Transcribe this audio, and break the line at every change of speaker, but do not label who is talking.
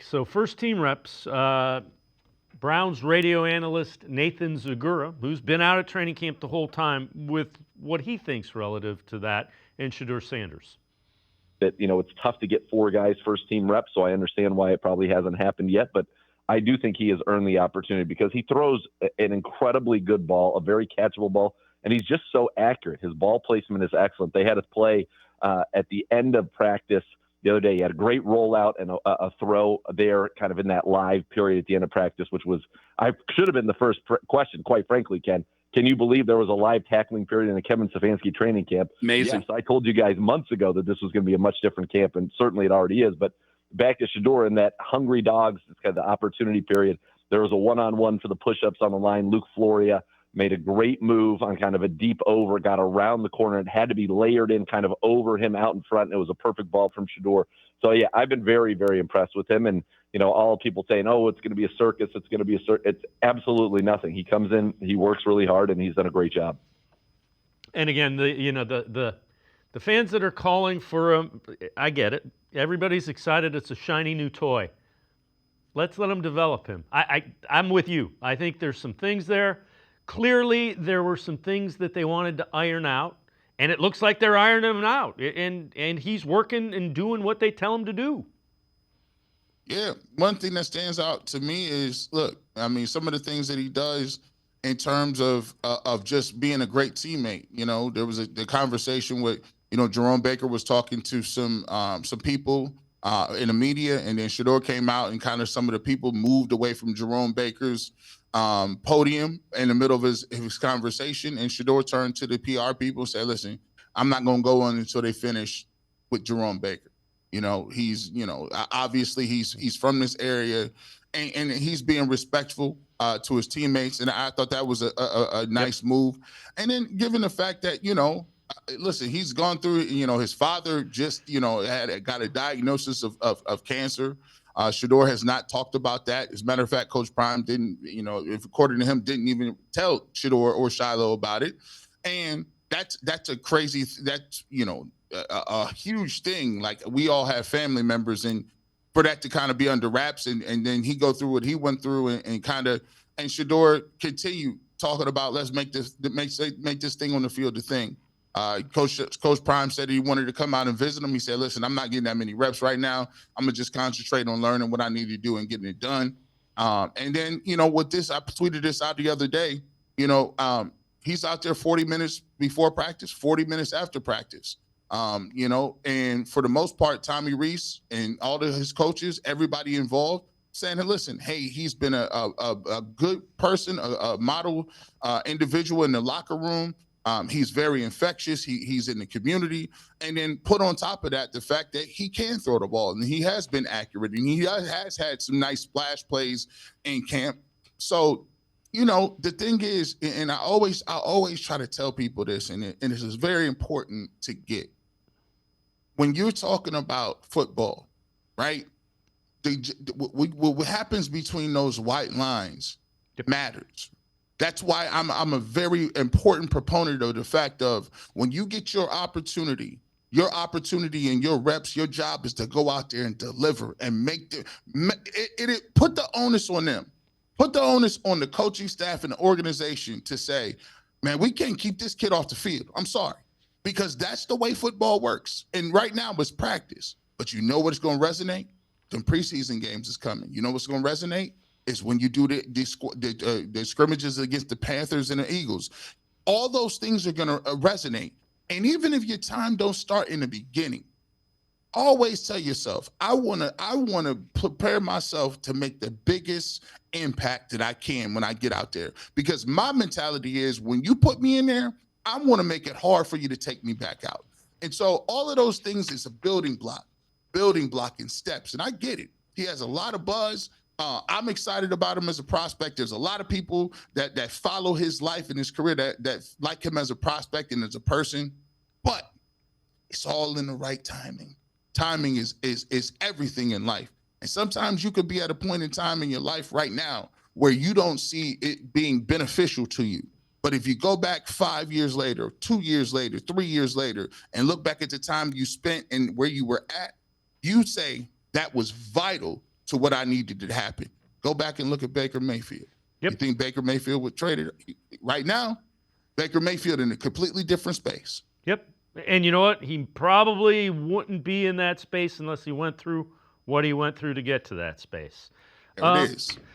So first team reps, Browns radio analyst Nathan Zegura, who's been out at training camp the whole time, with what he thinks relative to that, and Shedeur Sanders.
That, it's tough to get 4 guys first team reps, so I understand why it probably hasn't happened yet, but I do think he has earned the opportunity because he throws an incredibly good ball, a very catchable ball, and he's just so accurate. His ball placement is excellent. They had us play at the end of practice the other day. He had a great rollout and a throw there kind of in that live period at the end of practice, which was, I should have been the first question, quite frankly, Ken. Can you believe there was a live tackling period in the Kevin Stefanski training camp?
Amazing.
Yes, I told you guys months ago that this was going to be a much different camp, and certainly it already is. But back to Shedeur in that hungry dogs, it's kind of the opportunity period. There was a one-on-one for the push-ups on the line. Luke Floria made a great move on kind of a deep over, got around the corner. It had to be layered in kind of over him out in front. And it was a perfect ball from Shedeur. So, yeah, I've been very, very impressed with him. And, all people saying, oh, it's going to be a circus. It's going to be a circus. It's absolutely nothing. He comes in, he works really hard, and he's done a great job.
And again, the fans that are calling for him, I get it. Everybody's excited. It's a shiny new toy. Let's let him develop him. I'm with you. I think there's some things there. Clearly, there were some things that they wanted to iron out, and it looks like they're ironing them out. And he's working and doing what they tell him to do.
Yeah, one thing that stands out to me is, look, I mean, some of the things that he does in terms of just being a great teammate. There was the conversation with, Jerome Baker was talking to some people in the media, and then Shedeur came out and kind of some of the people moved away from Jerome Baker's podium in the middle of his conversation, and Shedeur turned to the PR people and said, listen, I'm not going to go on until they finish with Jerome Baker. He's, obviously he's from this area, and he's being respectful to his teammates, and I thought that was a nice move. And then given the fact that, listen, he's gone through, his father just, got a diagnosis of cancer. Shedeur has not talked about that. As a matter of fact, Coach Prime didn't, if according to him, didn't even tell Shedeur or Shiloh about it. And that's a crazy, that's, a huge thing. Like, we all have family members, and for that to kind of be under wraps, and then he go through what he went through, and Shedeur continue talking about, let's make this thing on the field a thing. Coach Prime said he wanted to come out and visit him. He said, listen, I'm not getting that many reps right now. I'm going to just concentrate on learning what I need to do and getting it done. And then, with this, I tweeted this out the other day, he's out there 40 minutes before practice, 40 minutes after practice. And for the most part, Tommy Rees and all of his coaches, everybody involved, saying, listen, hey, he's been a good person, a model individual in the locker room. He's very infectious. He's in the community. And then put on top of that, the fact that he can throw the ball, and he has been accurate, and he has had some nice splash plays in camp. So, the thing is, and I always try to tell people this, and this is very important to get. When you're talking about football, right, what happens between those white lines matters. That's why I'm a very important proponent of the fact of, when you get your opportunity and your reps, your job is to go out there and deliver and put the onus on them. Put the onus on the coaching staff and the organization to say, man, we can't keep this kid off the field. I'm sorry. Because that's the way football works. And right now it's practice. But you know what's going to resonate? The preseason games is coming. You know what's going to resonate? Is when you do the scrimmages against the Panthers and the Eagles. All those things are going to resonate. And even if your time don't start in the beginning, always tell yourself, I want to prepare myself to make the biggest impact that I can when I get out there. Because my mentality is, when you put me in there, I want to make it hard for you to take me back out. And so all of those things is a building block in steps. And I get it. He has a lot of buzz. I'm excited about him as a prospect. There's a lot of people that follow his life and his career that like him as a prospect and as a person. But it's all in the right timing. Timing is everything in life. And sometimes you could be at a point in time in your life right now where you don't see it being beneficial to you. But if you go back 5 years later, 2 years later, 3 years later, and look back at the time you spent and where you were at, you say that was vital to what I needed to happen. Go back and look at Baker Mayfield.
Yep.
You think Baker Mayfield would trade it? Right now, Baker Mayfield in a completely different space.
Yep. And you know what? He probably wouldn't be in that space unless he went through what he went through to get to that space.
There it is.